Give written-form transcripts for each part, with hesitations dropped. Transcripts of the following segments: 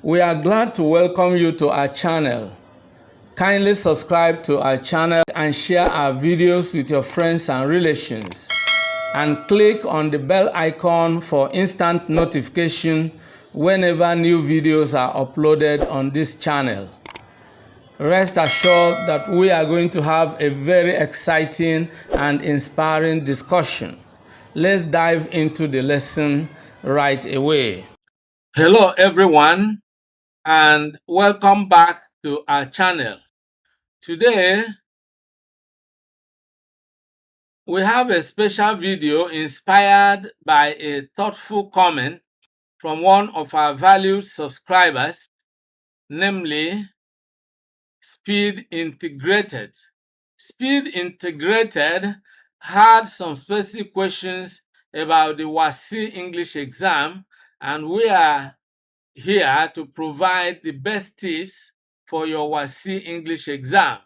We are glad to welcome you to our channel. Kindly subscribe to our channel and share our videos with your friends and relations. And click on the bell icon for instant notification whenever new videos are uploaded on this channel. Rest assured that we are going to have a very exciting and inspiring discussion. Let's dive into the lesson right away. Hello everyone, and welcome back to our channel. Today we have a special video inspired by a thoughtful comment from one of our valued subscribers, namely Speed Integrated. Speed Integrated had some specific questions about the WASSCE English exam, and we are here to provide the best tips for your WASSCE English exam.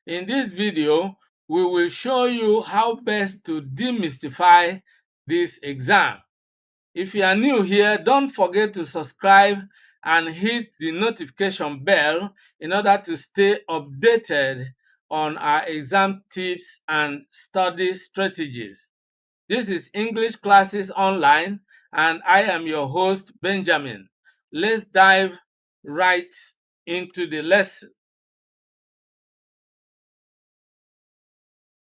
In this video, we will show you how best to demystify this exam. If you are new here, don't forget to subscribe and hit the notification bell in order to stay updated on our exam tips and study strategies. This is English Classes Online, and I am your host, Benjamin. Let's dive right into the lesson.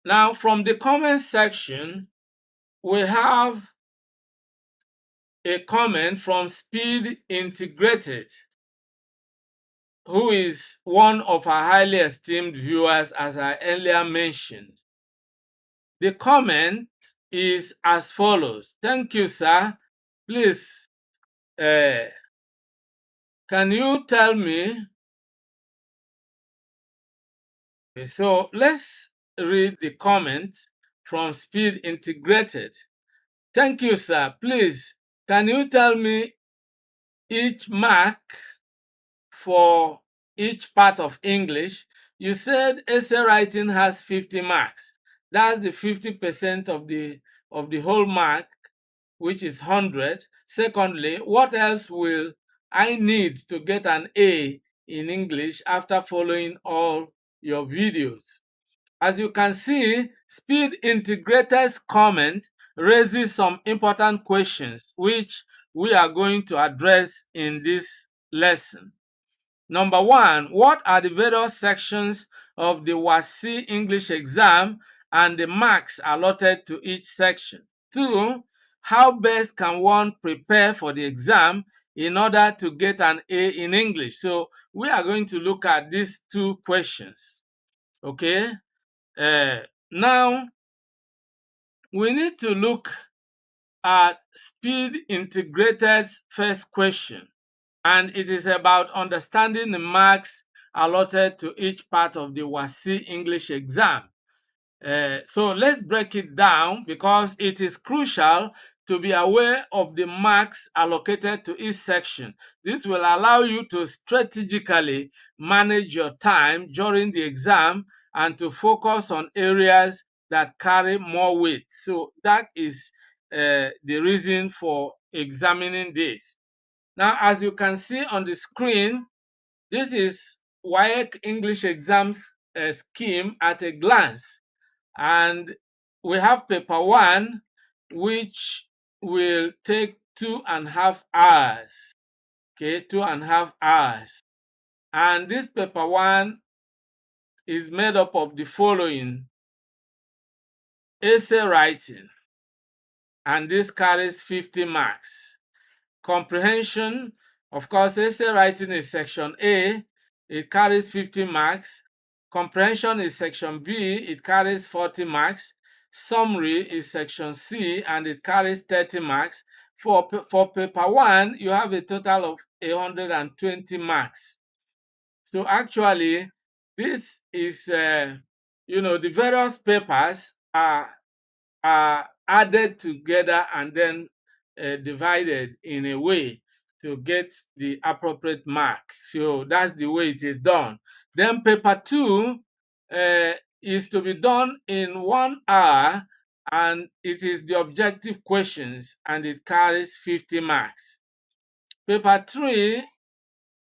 Now, from the comment section, we have a comment from Speed Integrated, who is one of our highly esteemed viewers, as I earlier mentioned. The comment is as follows. Thank you, sir. Please, can you tell me? Okay, so let's read the comment from Speed Integrated. Thank you, sir. Please, can you tell me each mark for each part of English? You said essay writing has 50 marks. That's the 50% of the whole mark, which is 100. Secondly, what else will I need to get an A in English after following all your videos? As you can see, Speed Integrated's comment raises some important questions which we are going to address in this lesson. Number one, what are the various sections of the WASSCE English exam and the marks allotted to each section? Two, how best can one prepare for the exam in order to get an A in English? So we are going to look at these two questions. Okay. Now we need to look at Speed Integrated's first question, and it is about understanding the marks allotted to each part of the WASSCE English exam. So let's break it down, because it is crucial to be aware of the marks allocated to each section. This will allow you to strategically manage your time during the exam and to focus on areas that carry more weight. So that is the reason for examining this. Now, as you can see on the screen, this is WAEC English exams scheme at a glance. And we have paper one, which will take 2.5 hours. Okay, 2.5 hours. And this paper one is made up of the following: essay writing, and this carries 50 marks. Comprehension, of course, essay writing is section A, it carries 50 marks. Comprehension is section B, it carries 40 marks. Summary is section C, and it carries 30 marks. For paper one, you have a total of 120 marks. So actually, this is, the various papers are added together and then divided in a way to get the appropriate mark. So that's the way it is done. Then paper two is to be done in 1 hour, and it is the objective questions, and it carries 50 marks. Paper three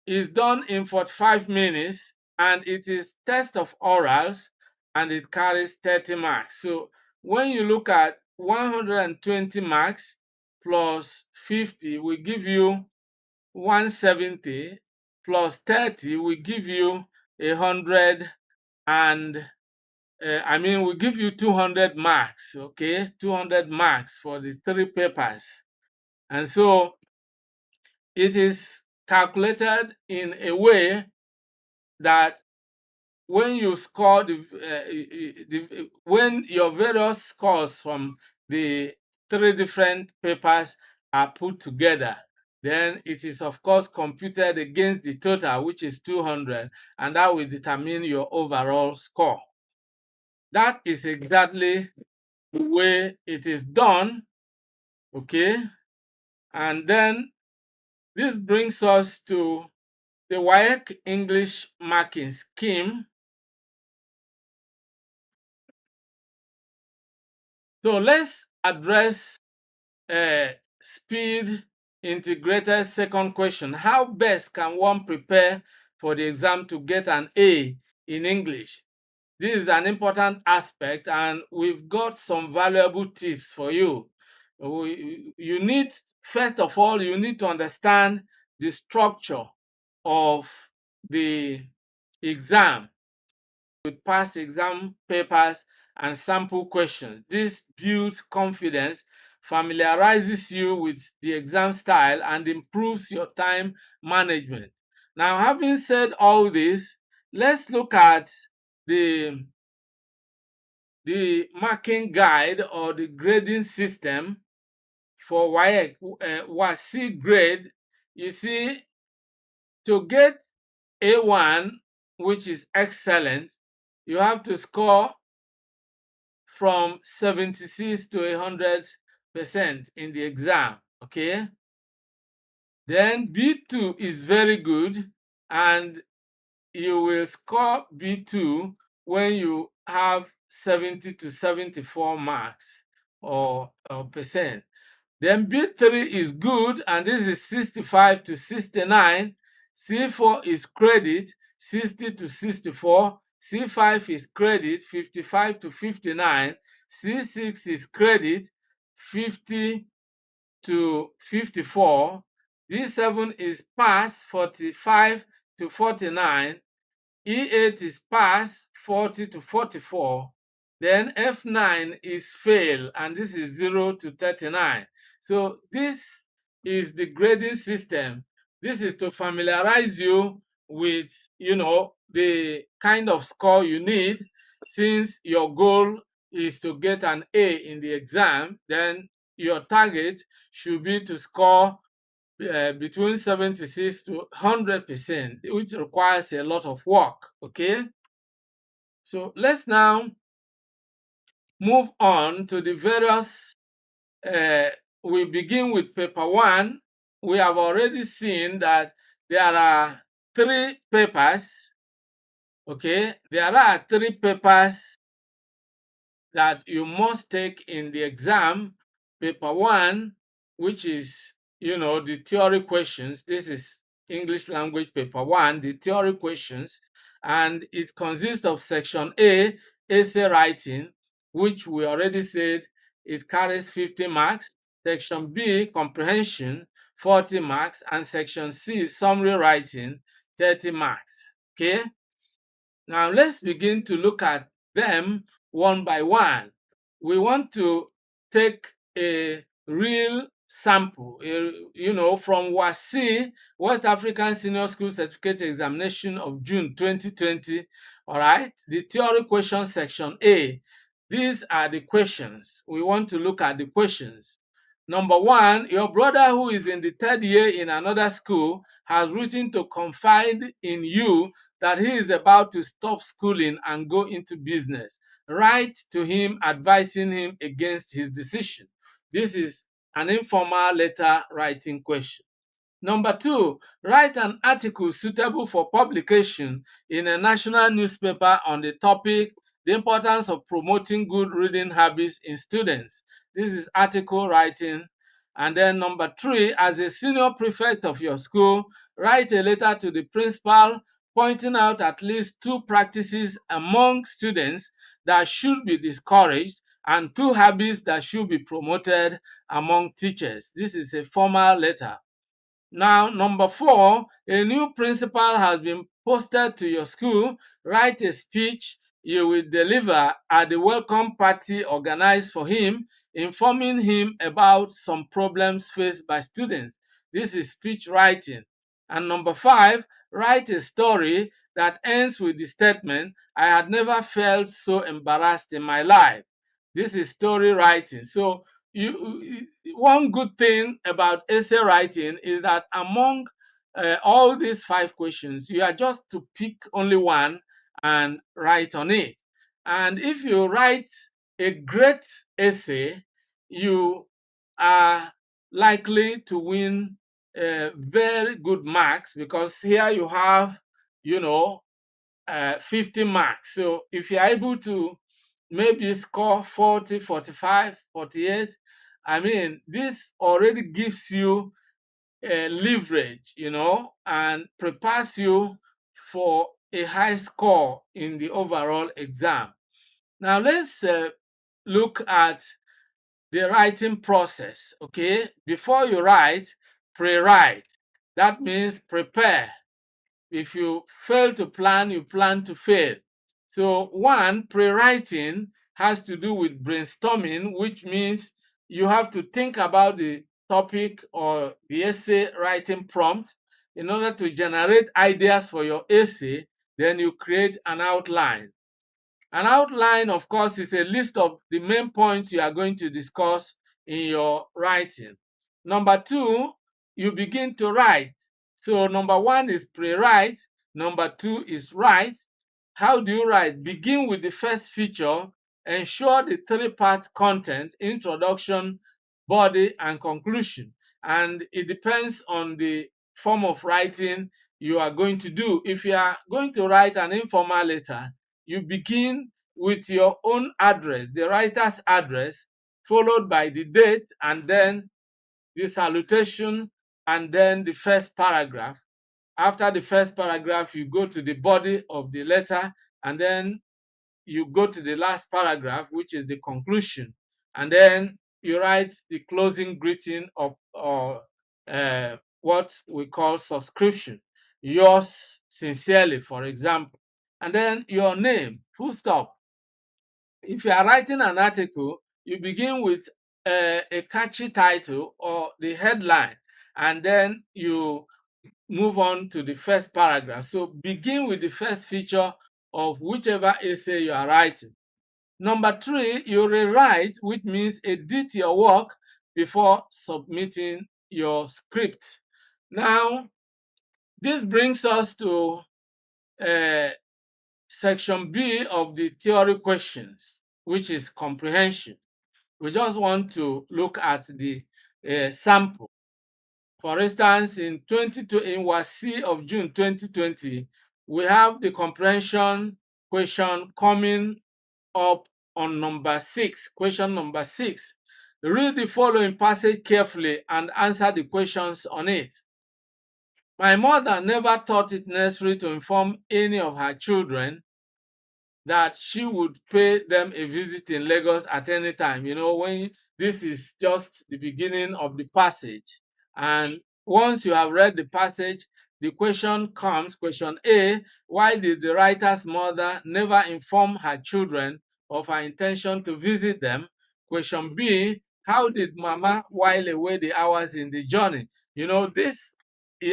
is done in 45 minutes, and it is test of orals, and it carries 30 marks. So when you look at 120 marks plus 50 will give you 170, plus 30 will give you 100, and will give you 200 marks. Okay, 200 marks for the three papers. And so it is calculated in a way that when you score when your various scores from the three different papers are put together, then it is of course computed against the total, which is 200, and that will determine your overall score. That is exactly the way it is done. Okay, and then this brings us to the WASSCE English marking scheme. So let's address speed integrated second question. How best can one prepare for the exam to get an A in English? This is an important aspect, and we've got some valuable tips for you. You need, first of all, you need to understand the structure of the exam with past exam papers and sample questions. This builds confidence, familiarizes you with the exam style, and improves your time management. Now, having said all this, let's look at the marking guide or the grading system for WASSCE grade. You see, to get A1, which is excellent, you have to score from 76 to 100% in the exam. Okay, then B2 is very good, and you will score B2 when you have 70 to 74 marks or percent. Then B3 is good, and this is 65 to 69. C4 is credit, 60 to 64. C5 is credit, 55 to 59. C6 is credit, 50 to 54. D7 is pass, 45 to 49. E8 is pass, 40 to 44. Then F9 is fail, and this is 0 to 39. So this is the grading system. This is to familiarize you with, the kind of score you need. Since your goal is to get an A in the exam, then your target should be to score between 76 to 100%, which requires a lot of work. Okay, so let's now move on to the various. We begin with paper one. We have already seen that there are three papers. Okay, there are three papers that you must take in the exam. Paper one, which is, the theory questions. This is English language paper one, the theory questions, and it consists of section A, essay writing, which we already said it carries 50 marks. Section B, comprehension, 40 marks, and section C, summary writing, 30 marks. Okay, now let's begin to look at them one by one. We want to take a real sample, from WASSCE, West African Senior School Certificate Examination of June 2020. All right, the theory question section A. These are the questions. We want to look at the questions. Number one, your brother who is in the third year in another school has written to confide in you that he is about to stop schooling and go into business. Write to him advising him against his decision. This is an informal letter writing question. Number two, write an article suitable for publication in a national newspaper on the topic, the importance of promoting good reading habits in students. This is article writing. And then number three, as a senior prefect of your school, write a letter to the principal pointing out at least two practices among students that should be discouraged and two habits that should be promoted among teachers. This is a formal letter. Now, number 4, a new principal has been posted to your school. Write a speech you will deliver at the welcome party organized for him, informing him about some problems faced by students. This is speech writing. And number 5, write a story that ends with the statement, I had never felt so embarrassed in my life. This is story writing. So one good thing about essay writing is that among all these 5 questions, you are just to pick only one and write on it. And if you write a great essay, you are likely to win very good marks, because here you have, you know, 50 marks. So if you're able to maybe score 40, 45, 48, I mean, this already gives you leverage, and prepares you for a high score in the overall exam. Now let's look at the writing process. Okay, before you write, pre-write. That means prepare. If you fail to plan, you plan to fail. So one, pre-writing has to do with brainstorming, which means you have to think about the topic or the essay writing prompt in order to generate ideas for your essay. Then you create an outline. An outline, of course, is a list of the main points you are going to discuss in your writing. Number 2, you begin to write. So number 1 is pre-write, number 2 is write. How do you write? Begin with the first feature, ensure the 3-part content, introduction, body, and conclusion. And it depends on the form of writing you are going to do. If you are going to write an informal letter, you begin with your own address, the writer's address, followed by the date, and then the salutation, and then the first paragraph. After the first paragraph, you go to the body of the letter, and then you go to the last paragraph, which is the conclusion, and then you write the closing greeting of what we call subscription. Yours sincerely, for example, and then your name, full stop. If you are writing an article, you begin with a catchy title or the headline, and then you move on to the first paragraph. So begin with the first feature of whichever essay you are writing. Number 3, you rewrite, which means edit your work before submitting your script. Now, this brings us to uh, section B of the theory questions, which is comprehension. We just want to look at the sample. For instance, in WASSCE of June 2020, we have the comprehension question coming up on number 6, question number 6. Read the following passage carefully and answer the questions on it. My mother never thought it necessary to inform any of her children that she would pay them a visit in Lagos at any time. When this is just the beginning of the passage. And once you have read the passage, the question comes, question A, why did the writer's mother never inform her children of her intention to visit them? Question B, how did Mama while away the hours in the journey? These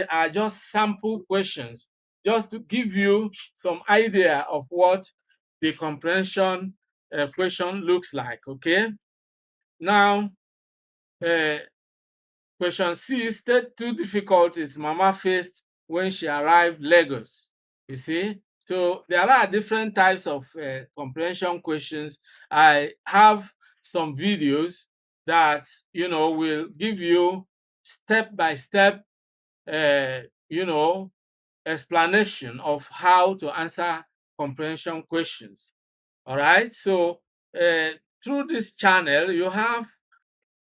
are just sample questions, just to give you some idea of what the comprehension question looks like. Okay, now uh, question C, state 2 difficulties Mama faced when she arrived Lagos. You see, so there are different types of comprehension questions. I have some videos that will give you step by step uh, you know explanation of how to answer comprehension questions. All right, so uh, through this channel, you have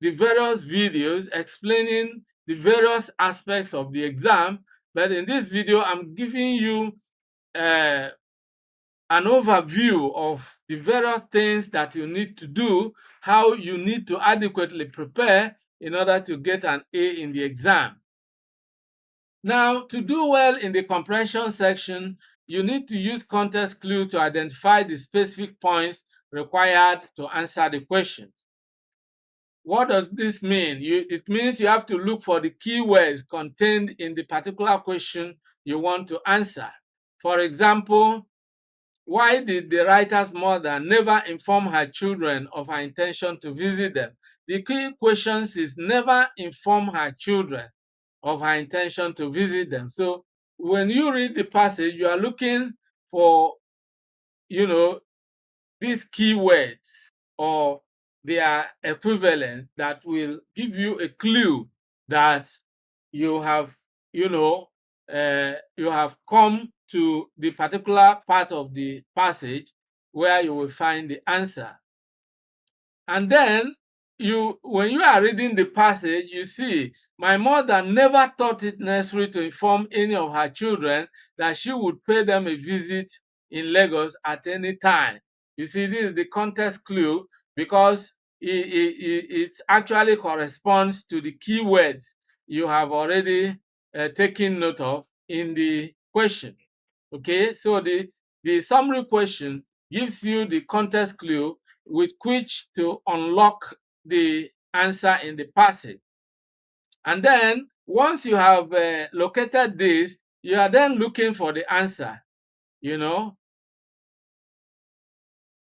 the various videos explaining the various aspects of the exam But in this video, I'm giving you uh, an overview of the various things that you need to do, how you need to adequately prepare in order to get an A in the exam. Now, to do well in the comprehension section, you need to use context clues to identify the specific points required to answer the questions. What does this mean? It means you have to look for the keywords contained in the particular question you want to answer. For example, why did the writer's mother never inform her children of her intention to visit them? The key questions is never inform her children of her intention to visit them. So when you read the passage, you are looking for, you know, these keywords or their equivalent that will give you a clue that you have, you have come to the particular part of the passage where you will find the answer. And then when you are reading the passage, you see, my mother never thought it necessary to inform any of her children that she would pay them a visit in Lagos at any time. You see, this is the context clue because it actually corresponds to the keywords you have already taken note of in the question. Okay, so the summary question gives you the context clue with which to unlock the answer in the passage. And then once you have located this, you are then looking for the answer. You know,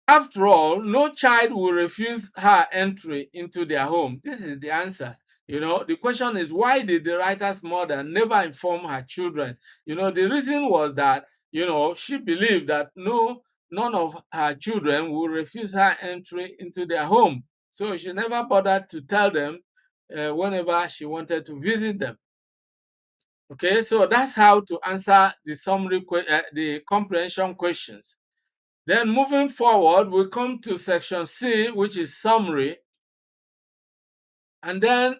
after all, no child will refuse her entry into their home. This is the answer. The question is, why did the writer's mother never inform her children? The reason was that, she believed that none of her children will refuse her entry into their home. So she never bothered to tell them whenever she wanted to visit them. Okay, so that's how to answer the comprehension questions. Then moving forward, we come to section C, which is summary. And then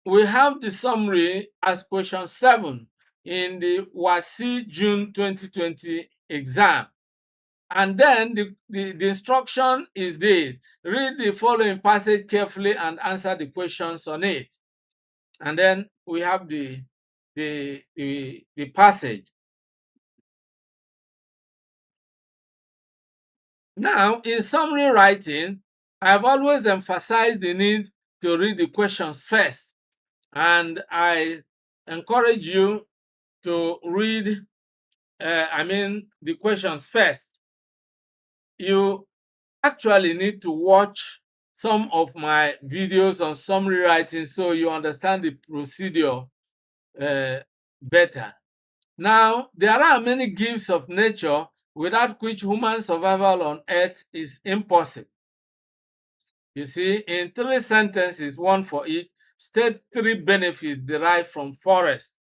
we have the summary as question 7 in the WASSCE June 2020 exam. And then the instruction is this: read the following passage carefully and answer the questions on it. And then we have the passage. Now, in summary writing, I've always emphasized the need to read the questions first, and I encourage you to read, the questions first. You actually need to watch some of my videos on summary writing so you understand the procedure better. Now, there are many gifts of nature without which human survival on earth is impossible. You see, in 3 sentences, one for each, state 3 benefits derived from forest.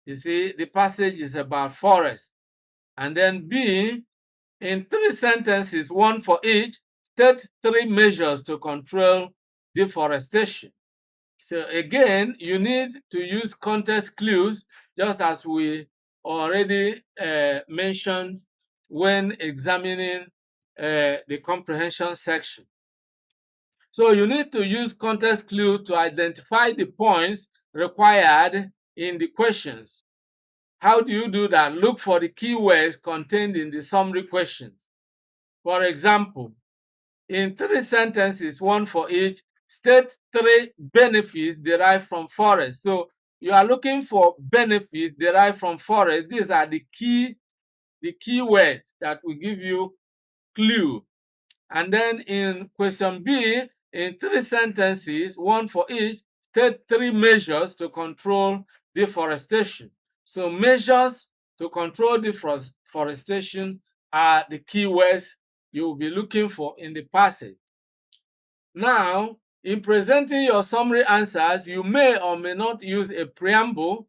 You see, the passage is about forest. And then B, in 3 sentences, one for each, state 3 measures to control deforestation. So again, you need to use context clues, just as we already mentioned when examining the comprehension section. So you need to use context clues to identify the points required in the questions. How do you do that? Look for the keywords contained in the summary questions. For example, in 3 sentences, one for each, state 3 benefits derived from forest. So you are looking for benefits derived from forest. These are the keywords that will give you clue. And then in question B, in 3 sentences, one for each, state 3 measures to control deforestation. So measures to control deforestation are the keywords you will be looking for in the passage. Now, in presenting your summary answers, you may or may not use a preamble.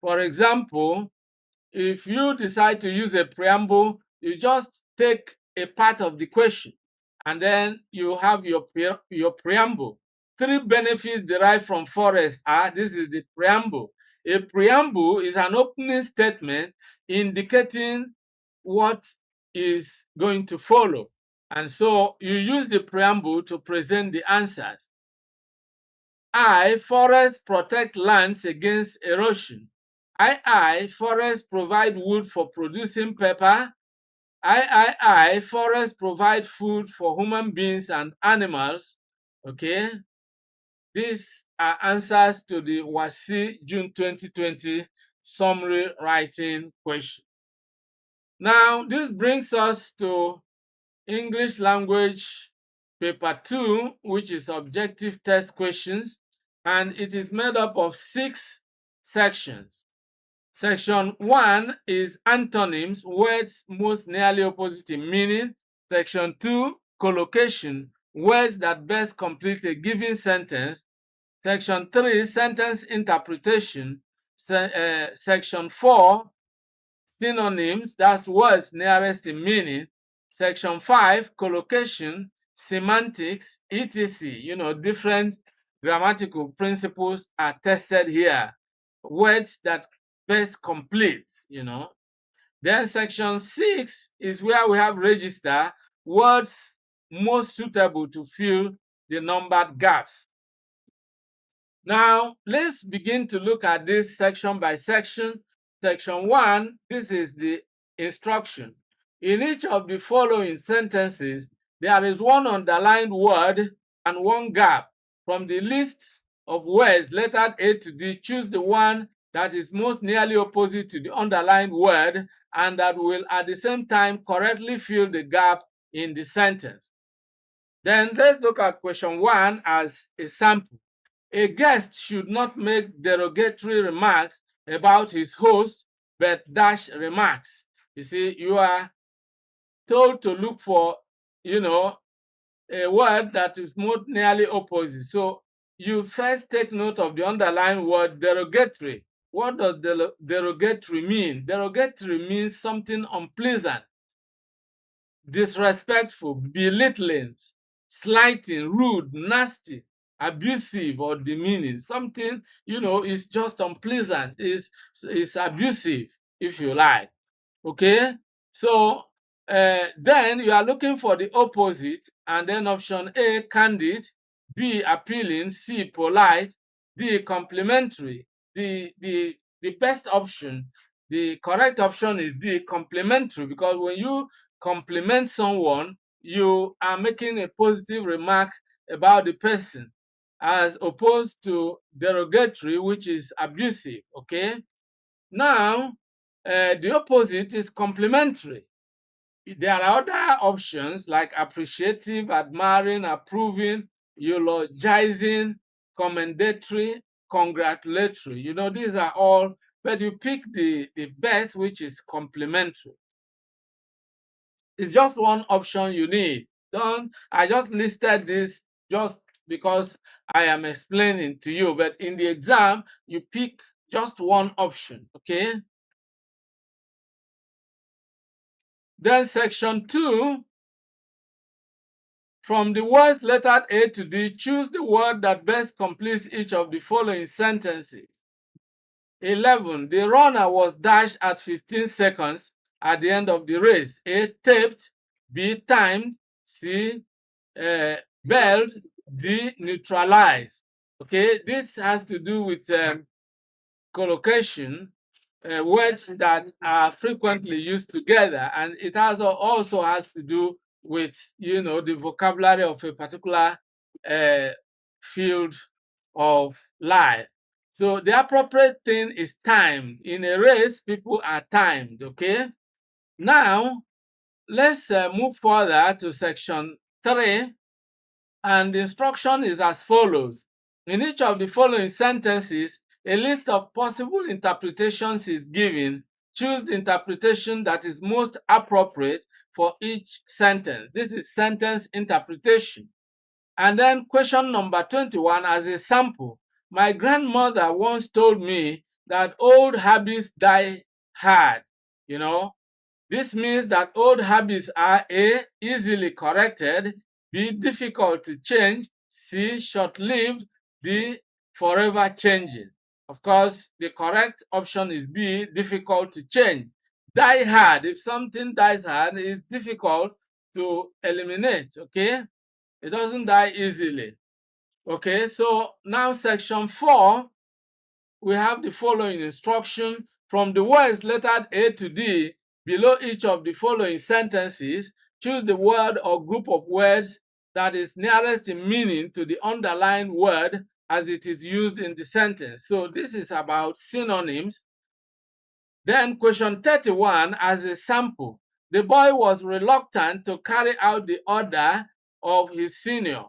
For example, if you decide to use a preamble, you just take a part of the question and then you have your preamble. 3 benefits derived from forest are, this is the preamble. A preamble is an opening statement indicating what is going to follow. And so you use the preamble to present the answers. Forests protect lands against erosion. Forests provide wood for producing pepper. Forests provide food for human beings and animals. Okay, these are answers to the WASSCE June 2020 summary writing question. Now, this brings us to English language paper 2, which is objective test questions, and it is made up of 6 sections. Section 1 is antonyms, words most nearly opposite in meaning. Section 2, collocation, words that best complete a given sentence. Section 3, sentence interpretation. Section 4, synonyms, that's words nearest in meaning. Section 5, collocation, semantics, etc. Different grammatical principles are tested here. Words that best complete. Then section 6 is where we have register, words most suitable to fill the numbered gaps. Now, let's begin to look at this section by section. Section 1, this is the instruction. In each of the following sentences, there is one underlined word and one gap. From the list of words lettered A to D, choose the one that is most nearly opposite to the underlined word and that will at the same time correctly fill the gap in the sentence. Then let's look at question 1 as a sample. A guest should not make derogatory remarks about his host, but dash remarks. You see, you are told to look for, a word that is most nearly opposite. So you first take note of the underlying word derogatory. What does derogatory mean? Derogatory means something unpleasant, disrespectful, belittling, slighting, rude, nasty, abusive, or demeaning. Something, is just unpleasant, is abusive, if you like. Okay, so then you are looking for the opposite, and then option A, candid, B, appealing, C, polite, D, complimentary. The best option, the correct option is D, complimentary, because when you compliment someone, you are making a positive remark about the person, as opposed to derogatory, which is abusive. Okay, now the opposite is complimentary. There are other options like appreciative, admiring, approving, eulogizing, commendatory, congratulatory. These are all, but you pick the best, which is complimentary. It's just one option you need. I just listed this just because I am explaining to you, but in the exam, you pick just one option, okay? Then section 2, from the words lettered A to D, choose the word that best completes each of the following sentences. 11. The runner was dashed at 15 seconds at the end of the race. A, taped. B, timed. C, belled. D, neutralized. Okay, this has to do with collocation, words that are frequently used together, and it also has to do with the vocabulary of a particular uh, field of life. So the appropriate thing is time. In a race, people are timed. Okay. Now let's move further to section 3, and the instruction is as follows. In each of the following sentences, a list of possible interpretations is given. Choose the interpretation that is most appropriate for each sentence. This is sentence interpretation. And then question number 21 as a sample. My grandmother once told me that old habits die hard. This means that old habits are A, easily corrected, B, difficult to change, C, short-lived, D, forever changing. Of course, the correct option is B, difficult to change. Die hard, if something dies hard, it's difficult to eliminate, okay? It doesn't die easily. Okay, so now section 4, we have the following instruction. From the words lettered A to D below each of the following sentences, choose the word or group of words that is nearest in meaning to the underlined word as it is used in the sentence. So this is about synonyms. Then question 31 as a sample. The boy was reluctant to carry out the order of his senior.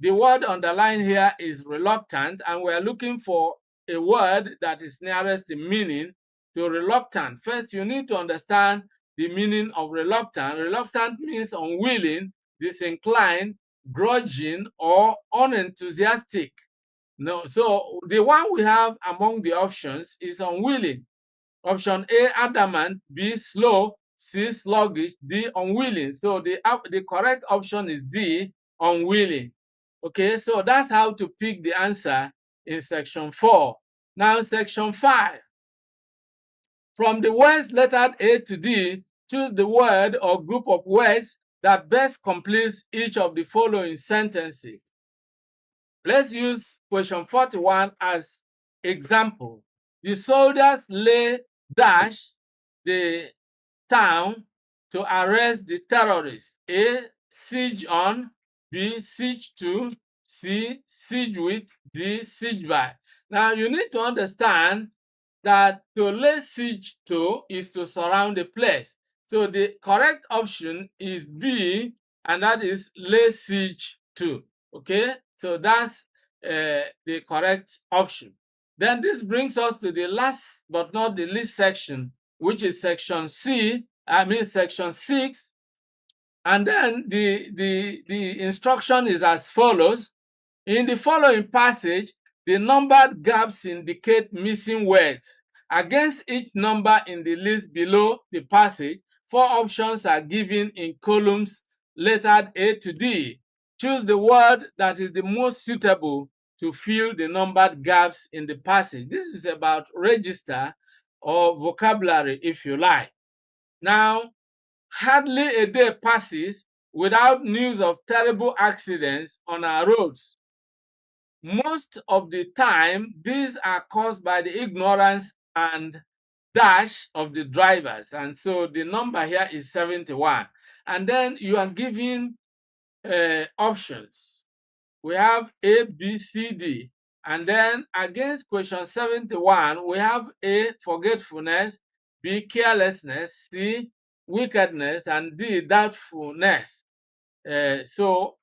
The word underlined here is reluctant, and we're looking for a word that is nearest in meaning to reluctant. First, you need to understand the meaning of reluctant. Reluctant means unwilling, disinclined, grudging, or unenthusiastic. No, so the one we have among the options is unwilling. Option A, adamant; B, slow; C, sluggish; D, unwilling. So the correct option is D, unwilling. Okay, so that's how to pick the answer in section 4. Now, section 5. From the words lettered A to D, choose the word or group of words that best completes each of the following sentences. Let's use question 41 as example. The soldiers lay dash the town to arrest the terrorists. A, siege on; B, siege to; C, siege with; D, siege by. Now you need to understand that to lay siege to is to surround a place. So the correct option is B, and that is lay siege to. Okay, so that's the correct option. Then this brings us to the last but not the least section, which is section section 6. And then the instruction is as follows. In the following passage, the numbered gaps indicate missing words. Against each number in the list below the passage, 4 options are given in columns lettered A to D. Choose the word that is the most suitable to fill the numbered gaps in the passage. This is about register or vocabulary, if you like. Now, hardly a day passes without news of terrible accidents on our roads. Most of the time, these are caused by the ignorance and dash of the drivers. And so the number here is 71. And then you are given options. We have A, B, C, D. And then against question 71, we have A, forgetfulness; B, carelessness; C, wickedness; and D, doubtfulness. So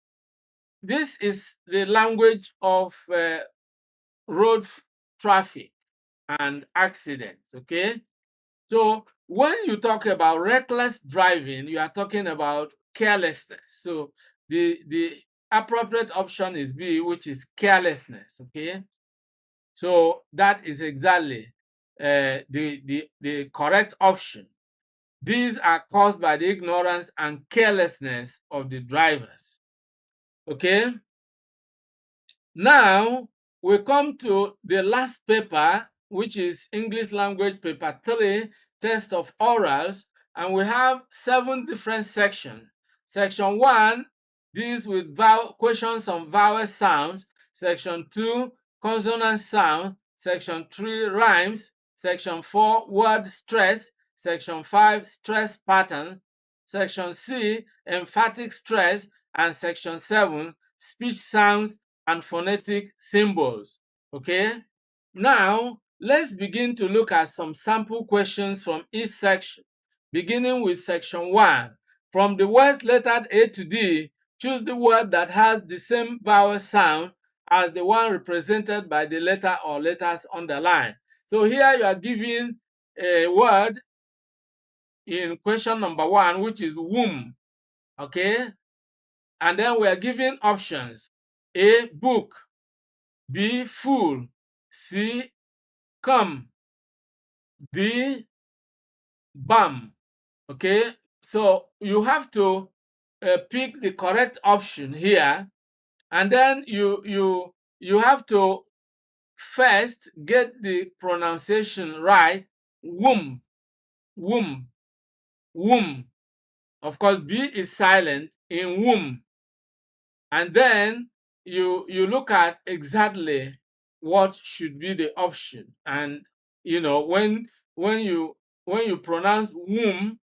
this is the language of road traffic and accidents. Okay, so when you talk about reckless driving, you are talking about carelessness. So the appropriate option is B, which is carelessness. Okay, so that is exactly the correct option. These are caused by the ignorance and carelessness of the drivers. Okay, now we come to the last paper, which is English language paper 3, test of orals, and we have 7 different sections. Section 1 deals with questions on vowel sounds. Section 2, consonant sound. Section 3, rhymes. Section 4, word stress. Section 5, stress patterns. Section C, emphatic stress. And section 7, speech sounds and phonetic symbols. Okay, now let's begin to look at some sample questions from each section, beginning with section 1. From the words lettered A to D, choose the word that has the same vowel sound as the one represented by the letter or letters underlined. So here you are given a word in question number 1, which is womb. Okay, and then we are given options: A, book; B, fool; C, come; D, bam. Okay, so you have to pick the correct option here, and then you have to first get the pronunciation right. Womb, womb, womb. Of course, B is silent in womb. And then you look at exactly what should be the option. And when you pronounce womb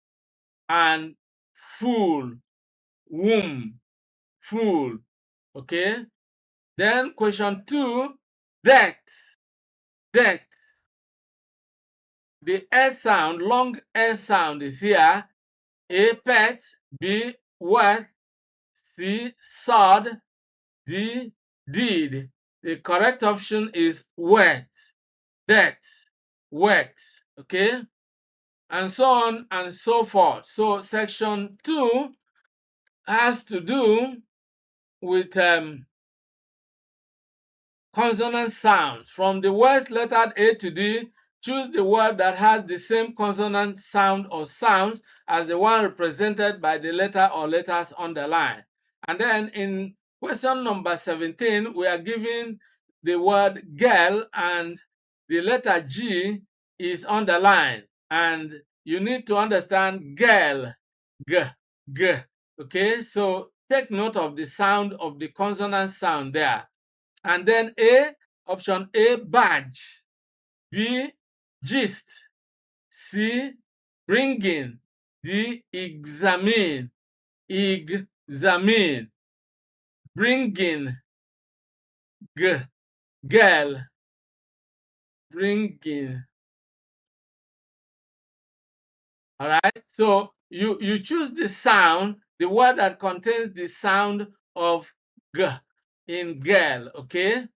and full, womb, full. Okay. Then question 2, death, death. The S sound, long S sound is here. A, pet. B, worth. C, sword. D, deed. The correct option is wet, death, wet. Okay, and so on and so forth. So section 2 has to do with consonant sounds. From the words lettered A to D, choose the word that has the same consonant sound or sounds as the one represented by the letter or letters underlined. And then in question number 17, we are given the word girl and the letter G is underlined. And you need to understand girl, g, g. Okay, so take note of the sound of the consonant sound there. And then A, option A, badge. B, gist. C, bringing. D, examine. Examine. Bringing. G, girl. Bringing. All right. So you choose the sound, the word that contains the sound of G in girl. Okay.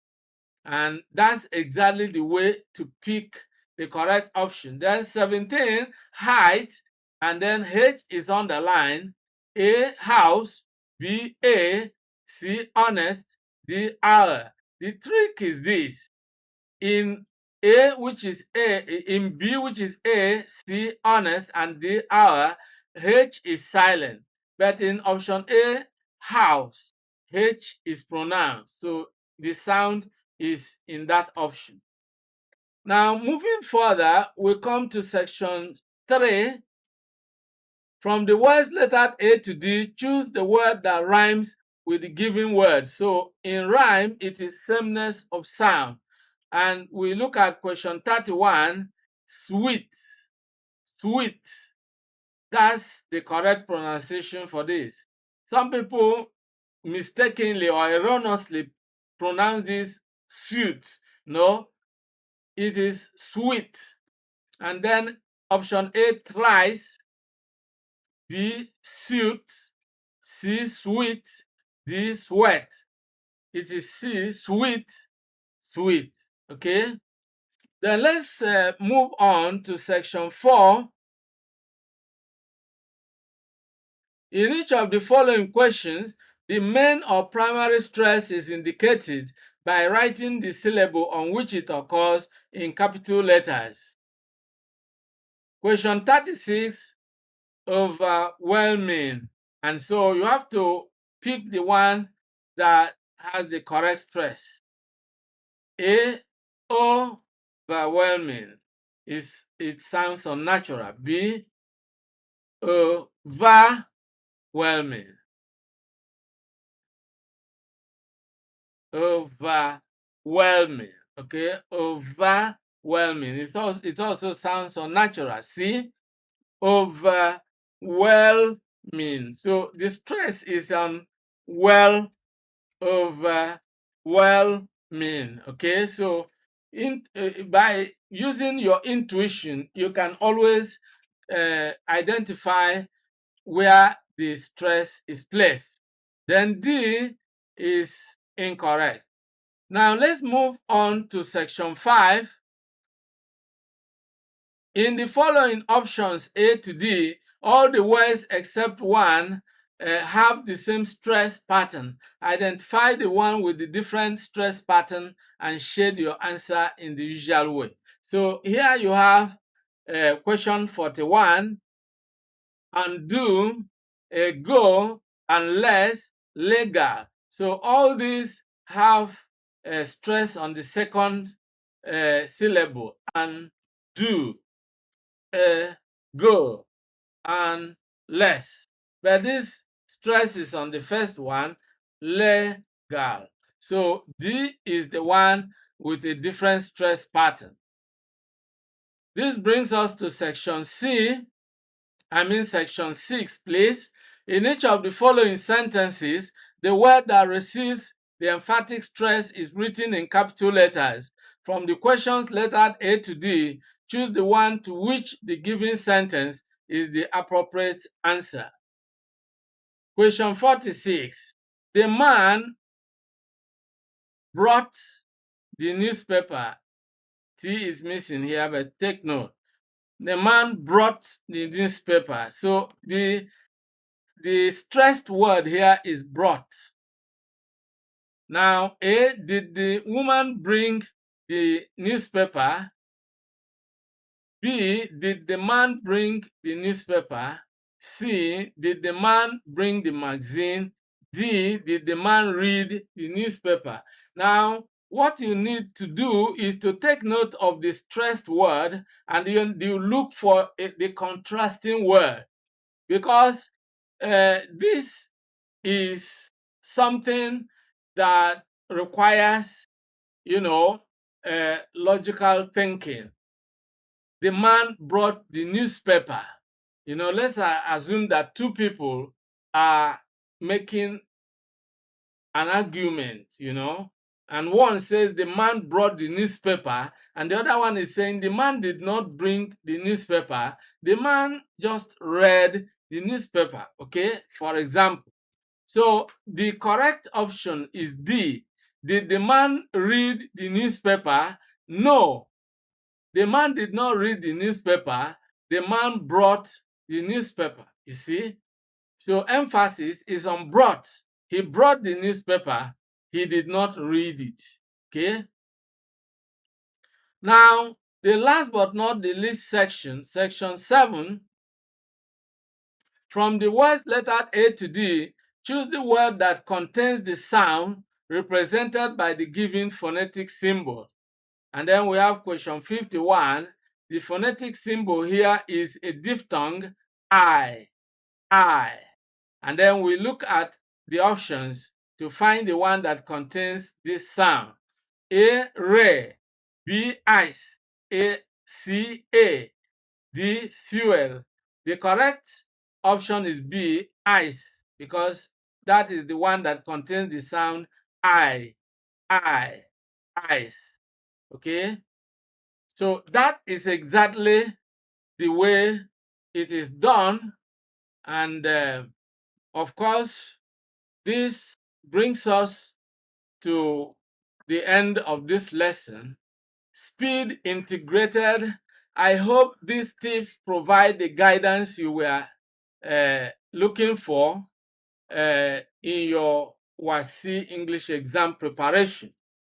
And that's exactly the way to pick the correct option. Then 17, height, and then H is underlined. A, house. B, A. C, honest. D, hour. The trick is this. In A, which is A, in B, which is A, C, honest, and D, hour, H is silent. But in option A, house, H is pronounced. So the sound is in that option. Now, moving further, we come to section 3. From the words lettered A to D, choose the word that rhymes with the given word. So in rhyme, it is sameness of sound. And we look at question 31, sweet, sweet. That's the correct pronunciation for this. Some people mistakenly or erroneously pronounce this sweet. No, it is sweet. And then option A, thrice. B, suit. C, sweet. D, sweat. It is C, sweet, sweet. Okay. Then let's move on to section 4. In each of the following questions, the main or primary stress is indicated by writing the syllable on which it occurs in capital letters. Question 36, overwhelming. And so you have to pick the one that has the correct stress. A, overwhelming. It sounds unnatural. B, overwhelming. Overwhelming. Okay, overwhelming. It also sounds unnatural. See, overwhelming. So the stress is on well, overwhelming. Okay, so by using your intuition, you can always identify where the stress is placed. Then D is incorrect. Now let's move on to section 5. In the following options A to D, all the words except one have the same stress pattern. Identify the one with the different stress pattern and shade your answer in the usual way. So here you have question 41. Undo, go, unless, legal. So all these have stress on the second syllable, and do, go, and less. But this stress is on the first one, legal. So D is the one with a different stress pattern. This brings us to section section 6, please. In each of the following sentences, the word that receives the emphatic stress is written in capital letters. From the questions lettered A to D, choose the one to which the given sentence is the appropriate answer. Question 46. The man brought the newspaper. T is missing here, but take note. The man brought the newspaper. So the stressed word here is brought. Now, A, did the woman bring the newspaper? B, did the man bring the newspaper? C, did the man bring the magazine? D, did the man read the newspaper? Now, what you need to do is to take note of the stressed word, and you look for the contrasting word, because this is something that requires, logical thinking. The man brought the newspaper. Let's assume that two people are making an argument, and one says the man brought the newspaper, and the other one is saying the man did not bring the newspaper, the man just read the newspaper, okay, for example. So the correct option is D. Did the man read the newspaper? No, the man did not read the newspaper. The man brought the newspaper, you see. So emphasis is on brought. He brought the newspaper. He did not read it, okay. Now, the last but not the least section 7. From the words lettered A to D, choose the word that contains the sound represented by the given phonetic symbol. And then we have question 51. The phonetic symbol here is a diphthong, I. And then we look at the options to find the one that contains this sound. A, re. B, ice. C, a. D, fuel. The correct option is B, ice, because that is the one that contains the sound I, ice. Okay, so that is exactly the way it is done, and of course, this brings us to the end of this lesson. Speed integrated. I hope these tips provide the guidance you were looking for in your WASSCE English exam preparation.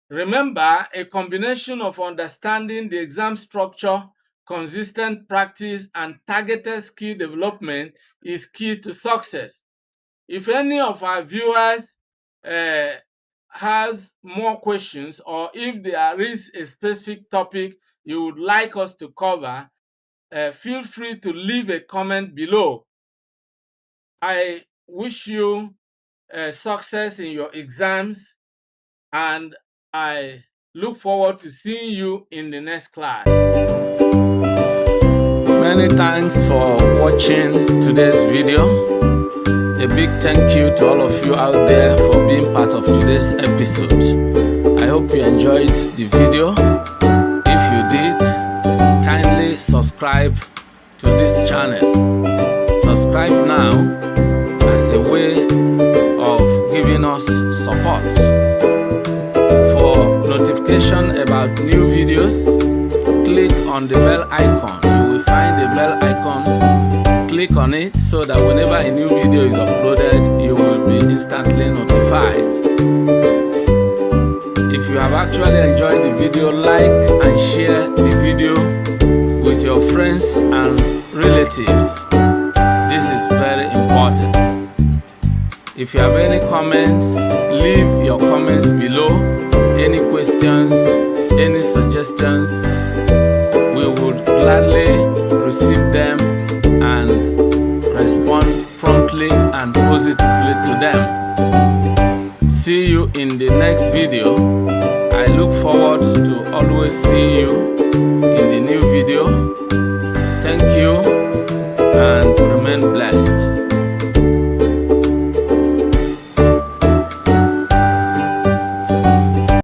Remember, a combination of understanding the exam structure, consistent practice, and targeted skill development is key to success. If any of our viewers has more questions, or if there is a specific topic you would like us to cover, feel free to leave a comment below. I wish you success in your exams, and I look forward to seeing you in the next class. Many thanks for watching today's video. A big thank you to all of you out there for being part of today's episode. I hope you enjoyed the video. If you did, kindly subscribe to this channel. Subscribe now as a way of giving us support. For notification about new videos, click on the bell icon. You will find the bell icon. Click on it so that whenever a new video is uploaded, you will be instantly notified. If you have actually enjoyed the video, like and share the video with your friends and relatives. This is very important. If you have any comments, leave your comments below. Any questions, any suggestions, we would gladly receive them and respond promptly and positively to them. See you in the next video. I look forward to always seeing you in the new video. Thank you and remain blessed.